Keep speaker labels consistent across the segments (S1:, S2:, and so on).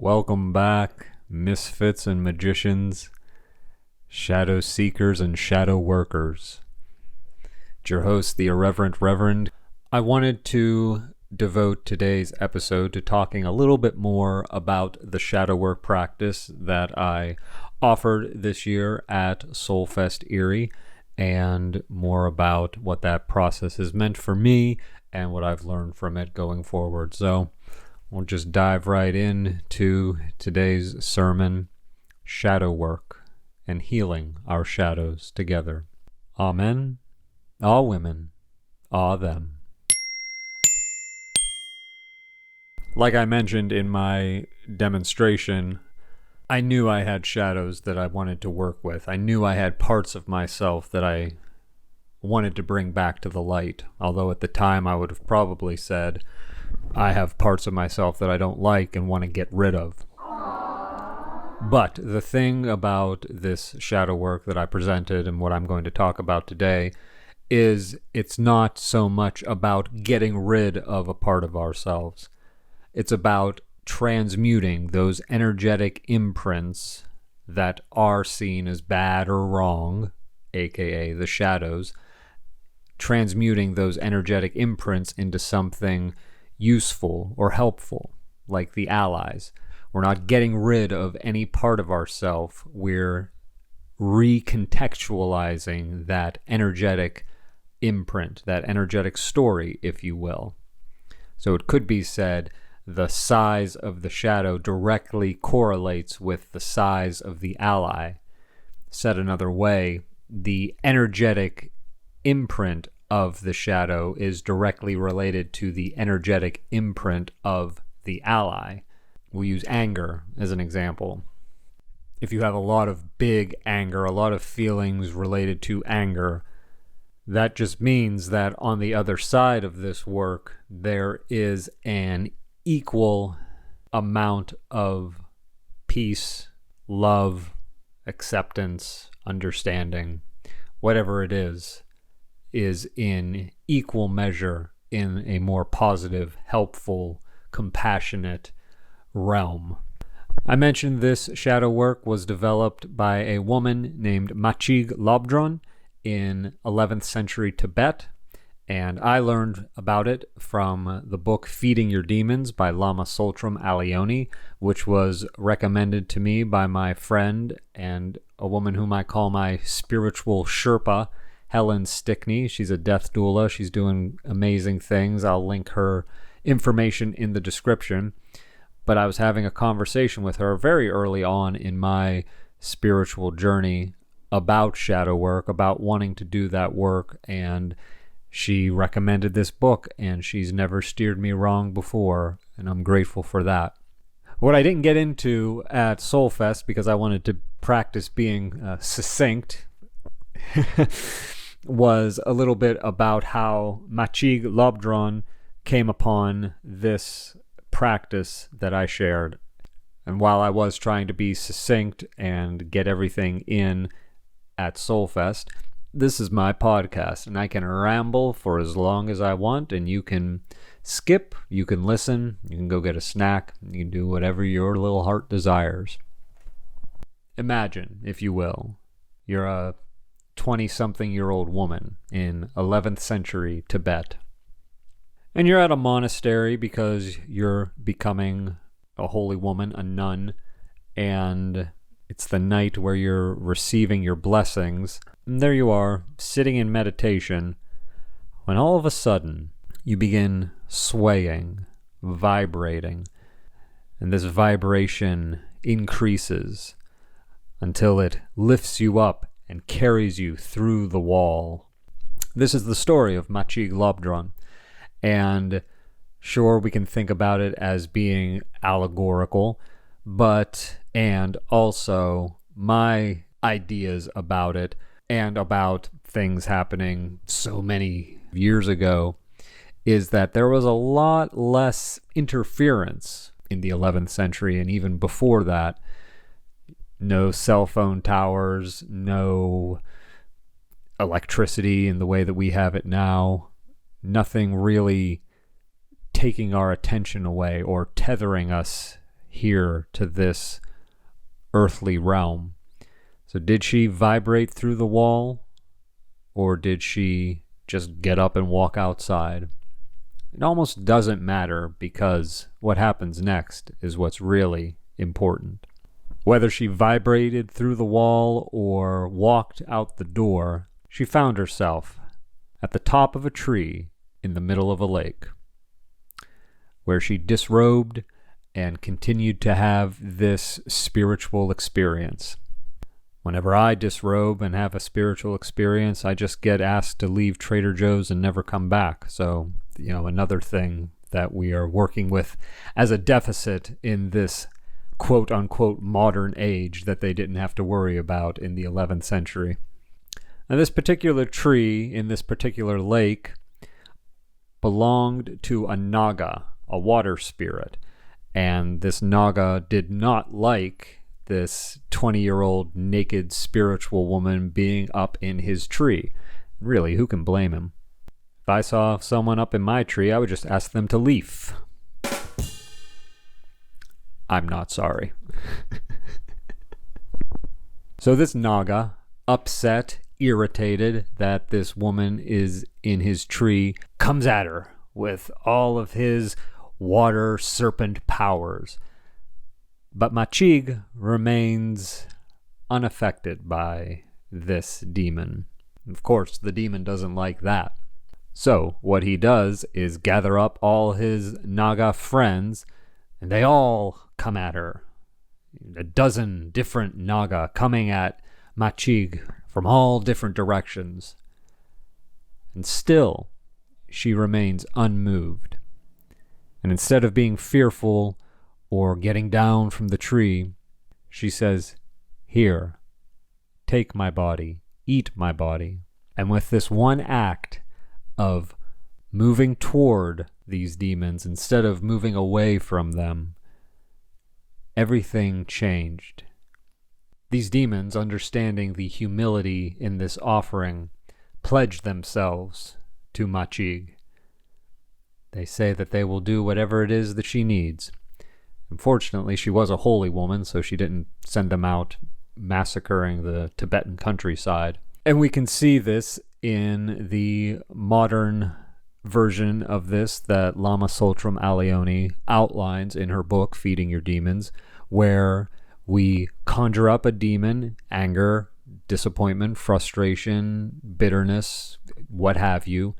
S1: Welcome back, misfits and magicians, shadow seekers and shadow workers. It's your host, the Irreverent Reverend. I wanted to devote today's episode to talking a little bit more about the shadow work practice that I offered this year at Sol Fest Erie, and more about what that process has meant for me and what I've learned from it going forward. So we'll just dive right into today's sermon, shadow work and healing our shadows together. Amen. All women, all them. Like I mentioned in my demonstration, I knew I had shadows that I wanted to work with. I knew I had parts of myself that I wanted to bring back to the light, although at the time I would have probably said, I have parts of myself that I don't like and want to get rid of. But the thing about this shadow work that I presented and what I'm going to talk about today is it's not so much about getting rid of a part of ourselves. It's about transmuting those energetic imprints that are seen as bad or wrong, aka the shadows, transmuting those energetic imprints into something useful or helpful, like the allies. We're not getting rid of any part of ourself. We're recontextualizing that energetic imprint, that energetic story, if you will. So it could be said the size of the shadow directly correlates with the size of the ally. Said another way, the energetic imprint of the shadow is directly related to the energetic imprint of the ally. We'll use anger as an example. If you have a lot of big anger, a lot of feelings related to anger, that just means that on the other side of this work, there is an equal amount of peace, love, acceptance, understanding, whatever it is in equal measure in a more positive, helpful, compassionate realm. I mentioned this shadow work was developed by a woman named Machig Labdrön in 11th century Tibet, and I learned about it from the book Feeding Your Demons by Lama Tsultrim Allione, which was recommended to me by my friend and a woman whom I call my spiritual Sherpa, Helen Stickney. She's a death doula. She's doing amazing things. I'll link her information in the description. But I was having a conversation with her very early on in my spiritual journey about shadow work, about wanting to do that work, and she recommended this book, and she's never steered me wrong before, and I'm grateful for that. What I didn't get into at Sol Fest, because I wanted to practice being succinct, was a little bit about how Machig Labdrön came upon this practice that I shared. And while I was trying to be succinct and get everything in at Sol Fest, this is my podcast, and I can ramble for as long as I want, and you can skip, you can listen, you can go get a snack, you can do whatever your little heart desires. Imagine, if you will, you're a 20-something-year-old woman in 11th century Tibet, and you're at a monastery because you're becoming a holy woman, a nun, and it's the night where you're receiving your blessings. And there you are, sitting in meditation, when all of a sudden you begin swaying, vibrating, and this vibration increases until it lifts you up and carries you through the wall. This is the story of Machig Labdrön, and sure, we can think about it as being allegorical, and also my ideas about it and about things happening so many years ago is that there was a lot less interference in the 11th century, and even before that. No cell phone towers, no electricity in the way that we have it now, nothing really taking our attention away or tethering us here to this earthly realm. So did she vibrate through the wall, or did she just get up and walk outside? It almost doesn't matter, because what happens next is what's really important. Whether she vibrated through the wall or walked out the door, she found herself at the top of a tree in the middle of a lake, where she disrobed and continued to have this spiritual experience. Whenever I disrobe and have a spiritual experience, I just get asked to leave Trader Joe's and never come back. So, another thing that we are working with as a deficit in this quote-unquote modern age that they didn't have to worry about in the 11th century. Now, this particular tree in this particular lake belonged to a Naga, a water spirit. And this Naga did not like this 20-year-old naked spiritual woman being up in his tree. Really, who can blame him? If I saw someone up in my tree, I would just ask them to leave. I'm not sorry. So this Naga, upset, irritated that this woman is in his tree, comes at her with all of his water serpent powers. But Machig remains unaffected by this demon. Of course, the demon doesn't like that. So what he does is gather up all his Naga friends, and they all come at her. A dozen different Naga coming at Machig from all different directions. And still, she remains unmoved. And instead of being fearful or getting down from the tree, she says, "Here, take my body, eat my body." And with this one act of moving toward these demons instead of moving away from them, everything changed. These demons, understanding the humility in this offering, pledged themselves to Machig. They say that they will do whatever it is that she needs. Unfortunately, she was a holy woman, so she didn't send them out massacring the Tibetan countryside. And we can see this in the modern version of this that Lama Tsultrim Allione outlines in her book, Feeding Your Demons, where we conjure up a demon, anger, disappointment, frustration, bitterness, what have you,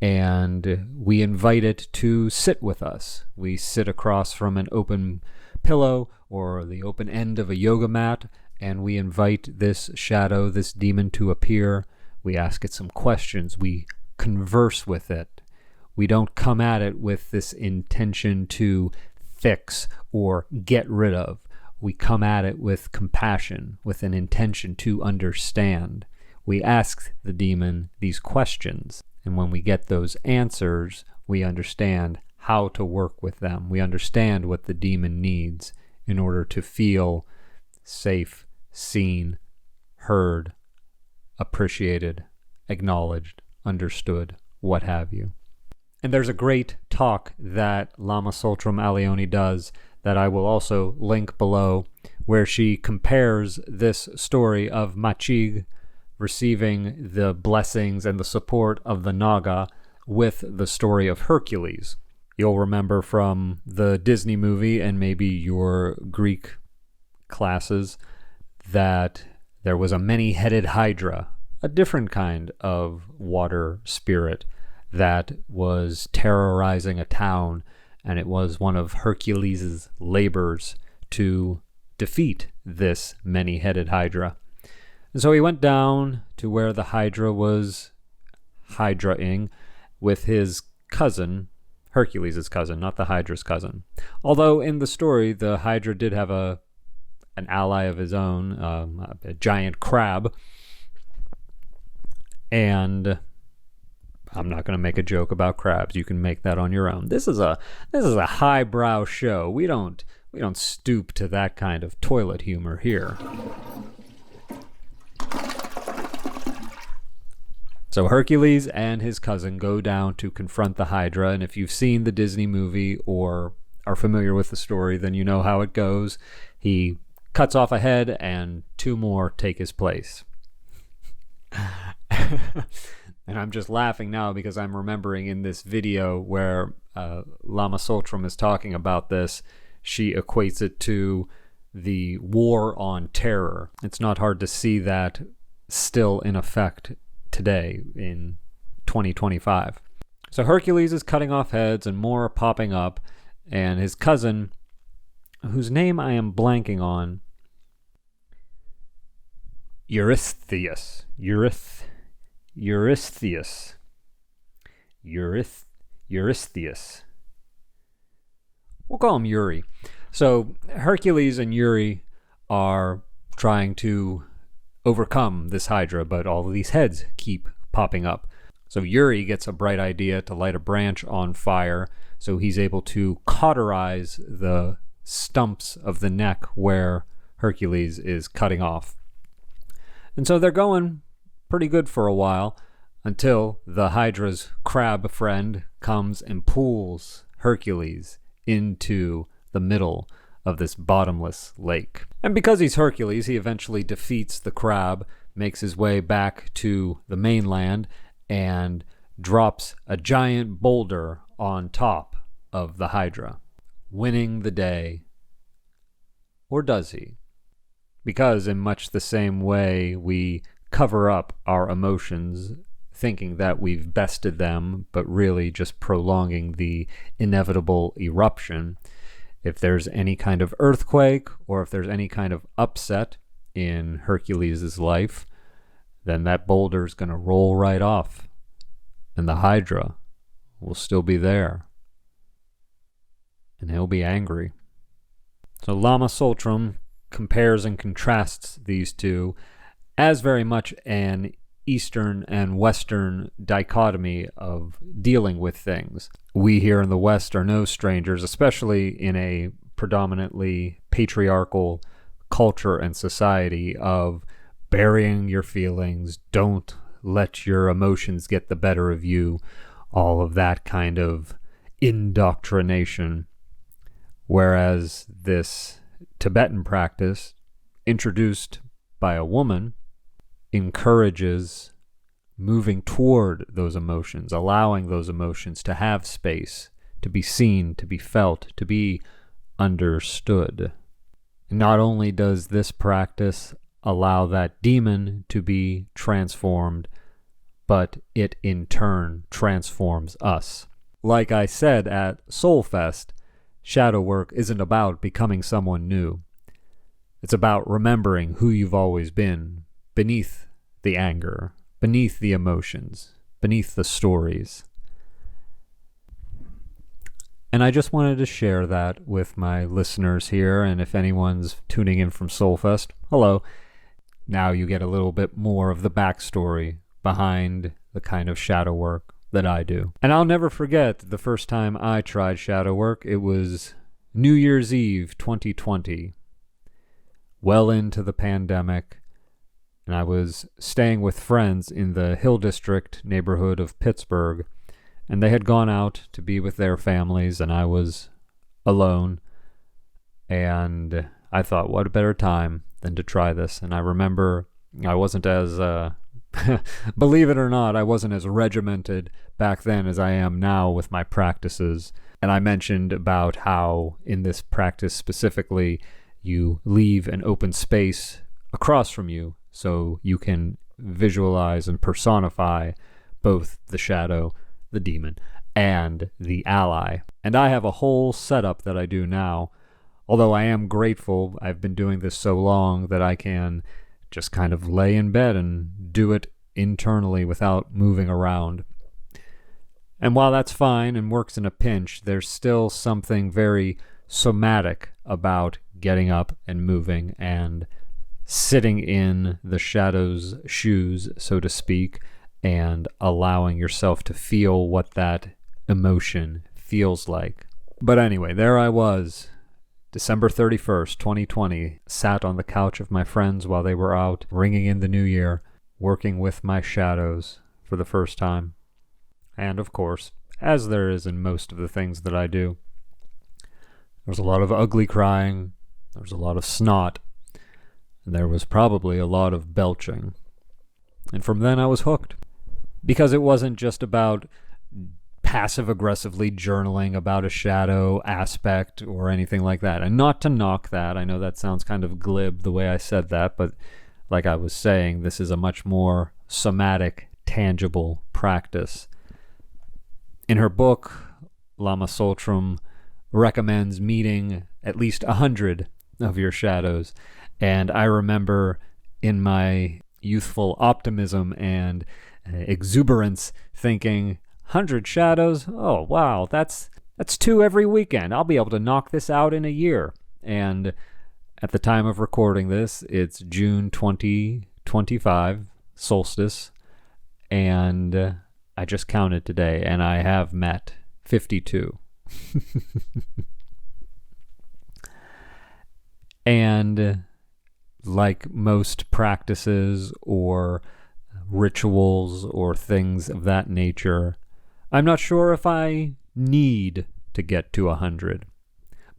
S1: and we invite it to sit with us. We sit across from an open pillow or the open end of a yoga mat, and we invite this shadow, this demon, to appear. We ask it some questions. We converse with it. We don't come at it with this intention to fix or get rid of. We come at it with compassion, with an intention to understand. We ask the demon these questions, and when we get those answers, we understand how to work with them. We understand what the demon needs in order to feel safe, seen, heard, appreciated, acknowledged, understood, what have you. And there's a great talk that Lama Tsultrim Allione does that I will also link below, where she compares this story of Machig receiving the blessings and the support of the Naga with the story of Hercules. You'll remember from the Disney movie and maybe your Greek classes that there was a many-headed hydra, a different kind of water spirit that was terrorizing a town, and it was one of Hercules' labors to defeat this many-headed hydra. And so he went down to where the hydra was hydraing with his cousin, Hercules' cousin, not the hydra's cousin. Although in the story, the hydra did have an ally of his own, a giant crab. And I'm not going to make a joke about crabs. You can make that on your own. This is a highbrow show. We don't stoop to that kind of toilet humor here. So Hercules and his cousin go down to confront the Hydra, and if you've seen the Disney movie or are familiar with the story, then you know how it goes. He cuts off a head and 2 more take his place. And I'm just laughing now because I'm remembering in this video where Lama Soltram is talking about this, she equates it to the war on terror. It's not hard to see that still in effect today in 2025. So Hercules is cutting off heads and more are popping up, and his cousin, whose name I am blanking on, Eurystheus. We'll call him Yuri. So Hercules and Yuri are trying to overcome this Hydra, but all of these heads keep popping up. So Yuri gets a bright idea to light a branch on fire, so he's able to cauterize the stumps of the neck where Hercules is cutting off. And so they're going pretty good for a while until the Hydra's crab friend comes and pulls Hercules into the middle of this bottomless lake. And because he's Hercules, he eventually defeats the crab, makes his way back to the mainland, and drops a giant boulder on top of the Hydra, winning the day. Or does he? Because in much the same way we cover up our emotions, thinking that we've bested them, but really just prolonging the inevitable eruption. If there's any kind of earthquake, or if there's any kind of upset in Hercules' life, then that boulder's going to roll right off, and the Hydra will still be there, and he'll be angry. So Lama Soltram compares and contrasts these two as very much an Eastern and Western dichotomy of dealing with things. We here in the West are no strangers, especially in a predominantly patriarchal culture and society, of burying your feelings, don't let your emotions get the better of you, all of that kind of indoctrination. Whereas this Tibetan practice, introduced by a woman, encourages moving toward those emotions, allowing those emotions to have space, to be seen, to be felt, to be understood. Not only does this practice allow that demon to be transformed, but it in turn transforms us. Like I said at Sol Fest, shadow work isn't about becoming someone new. It's about remembering who you've always been, beneath the anger, beneath the emotions, beneath the stories. And I just wanted to share that with my listeners here, and if anyone's tuning in from Sol Fest, hello. Now you get a little bit more of the backstory behind the kind of shadow work that I do. And I'll never forget the first time I tried shadow work. It was New Year's Eve 2020, well into the pandemic, and I was staying with friends in the Hill District neighborhood of Pittsburgh, and they had gone out to be with their families, and I was alone, and I thought, what a better time than to try this. And I remember I wasn't as believe it or not, I wasn't as regimented back then as I am now with my practices. And I mentioned about how in this practice specifically, you leave an open space across from you so you can visualize and personify both the shadow, the demon, and the ally. And I have a whole setup that I do now. Although I am grateful, I've been doing this so long that I can just kind of lay in bed and do it internally without moving around. And while that's fine and works in a pinch, there's still something very somatic about getting up and moving and sitting in the shadow's shoes, so to speak, and allowing yourself to feel what that emotion feels like. But anyway, there I was, December 31st, 2020, sat on the couch of my friends while they were out ringing in the new year, working with my shadows for the first time. And of course, as there is in most of the things that I do, There was a lot of ugly crying. There was a lot of snot. And there was probably a lot of belching. And from then I was hooked. Because it wasn't just about passive-aggressively journaling about a shadow aspect or anything like that. And not to knock that. I know that sounds kind of glib the way I said that, but like I was saying, this is a much more somatic, tangible practice. In her book, Lama Soltrum recommends meeting at least 100 of your shadows. And I remember in my youthful optimism and exuberance thinking, 100 shadows? Oh, wow, that's 2 every weekend. I'll be able to knock this out in a year. And at the time of recording this, it's June 2025, solstice, and I just counted today, and I have met 52. And like most practices or rituals or things of that nature, I'm not sure if I need to get to 100,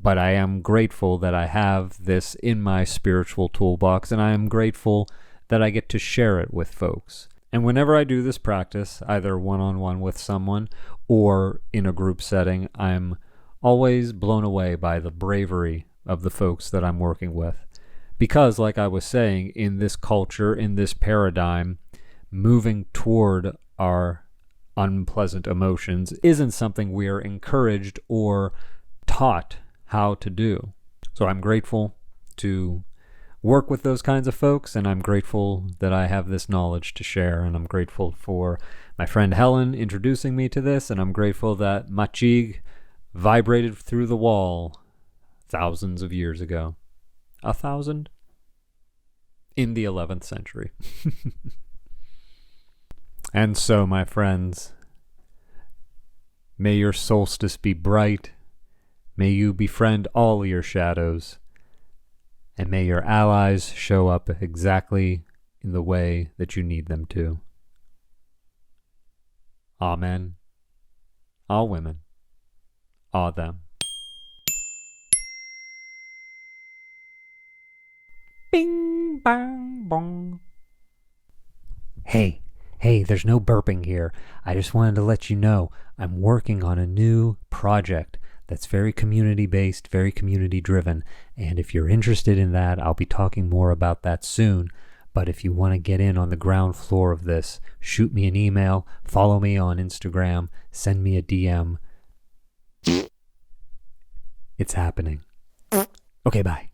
S1: but I am grateful that I have this in my spiritual toolbox, and I am grateful that I get to share it with folks. And whenever I do this practice, either one-on-one with someone or in a group setting, I'm always blown away by the bravery of the folks that I'm working with. Because, like I was saying, in this culture, in this paradigm, moving toward our unpleasant emotions isn't something we are encouraged or taught how to do. So I'm grateful to work with those kinds of folks, and I'm grateful that I have this knowledge to share, and I'm grateful for my friend Helen introducing me to this, and I'm grateful that Machig vibrated through the wall thousands of years ago. 1,000? In the 11th century. And so, my friends, may your solstice be bright, may you befriend all your shadows, and may your allies show up exactly in the way that you need them to. Amen. All women. All them. Bing, bang, bong. Hey, there's no burping here. I just wanted to let you know I'm working on a new project that's very community-based, very community-driven. And if you're interested in that, I'll be talking more about that soon. But if you want to get in on the ground floor of this, shoot me an email, follow me on Instagram, send me a DM. It's happening. Okay, bye.